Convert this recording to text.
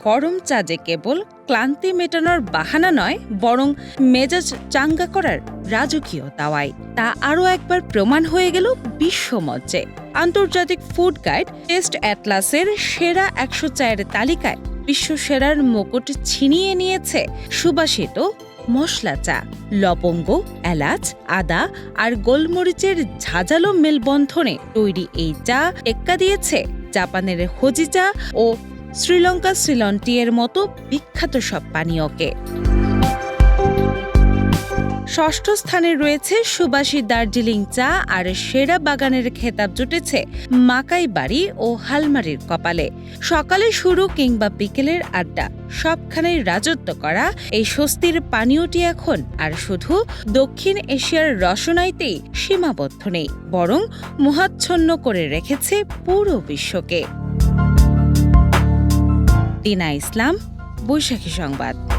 গরম চা যে কেবল ক্লান্তি মেটানোর বাহানা নয়, বরং মেজাজ চাঙ্গা করার রাজকীয় দাওয়াই। তা আরও একবার প্রমাণ হয়ে গেল বিশ্বমঞ্চে। আন্তর্জাতিক ফুড গাইড টেস্ট অ্যাটলাসের সেরা ১০০ চায়ের তালিকায় বিশ্বসেরার মুকুট ছিনিয়ে নিয়েছে সুবাসিত মশলা চা। লবঙ্গ, এলাচ, আদা আর গোলমরিচের ঝাঁঝালো মেলবন্ধনে তৈরি এই চা টেক্কা দিয়েছে জাপানের হোজি চা ও শ্রীলঙ্কা সিলন টি-এর মতো বিখ্যাত সব পানীয়কে। ষষ্ঠ স্থানে রয়েছে সুবাসী দার্জিলিং চা, আর সেরা বাগানের খেতাব জুটেছে মাকাই বাড়ি ও হালমারির কপালে। সকালে শুরু কিংবা বিকেলের আড্ডা, সবখানেই রাজত্ব করা এই স্বস্তির পানীয়টি এখন আর শুধু দক্ষিণ এশিয়ার রসনাইতেই সীমাবদ্ধ নেই, বরং মোহাচ্ছন্ন করে রেখেছে পুরো বিশ্বকে। টিনা ইসলাম, বৈশাখী সংবাদ।